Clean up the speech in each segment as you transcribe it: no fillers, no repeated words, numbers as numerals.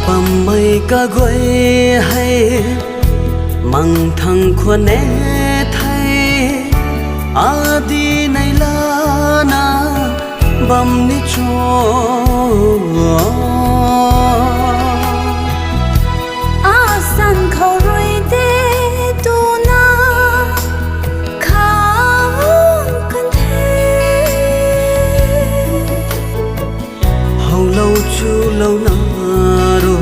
bầm mây ca quay hay măng thằng khoa né thay à đi này la na bầm ni cho à san khâu rồi để tu na khao cần thế hầu lâu chu lâu na ro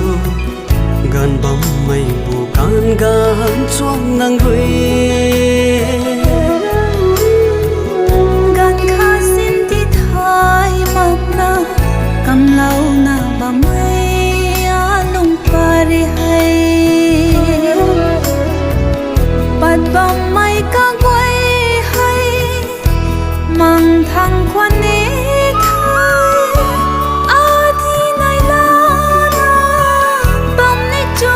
gan bầm mây bu gan gan chuang nang rui gan kha xin ti thai mak na kam lau na ba mai a lung pari hai pat bam mai ka goi hai mang thang khoan ne thai a thi nai la na bam ne cho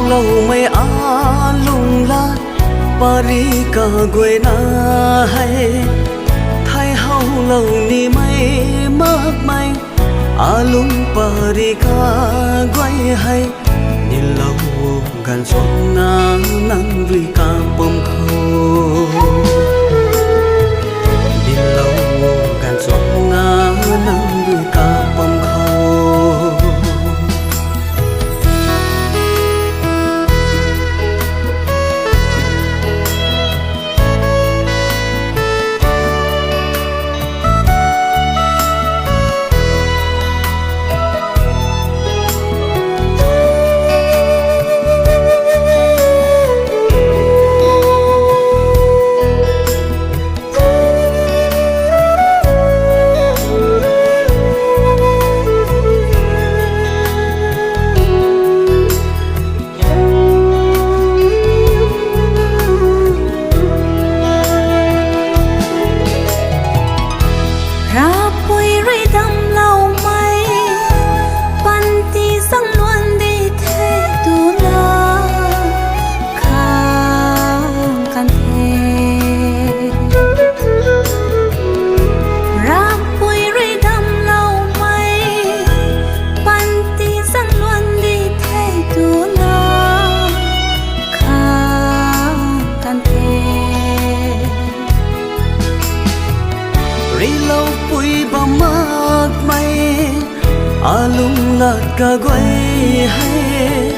lâu mây á lung lát Paris ca quê na hay thay hậu lâu ni mây mắc mây á lung Paris ca quay hay ni lâu gan xuân na nắng vì ca bom khâu ni lâu gan xuân na nắng vì ca bom khâu lâu bụi ba mát mây à lung lạt ca quay hay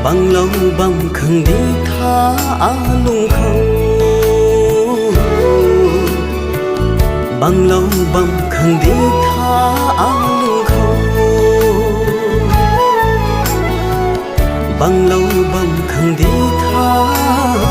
bằng lâu bằng khăng đi tha à lung khâu bằng lâu bằng khăng đi tha à lung khâu bằng lâu bằng khăng đi tha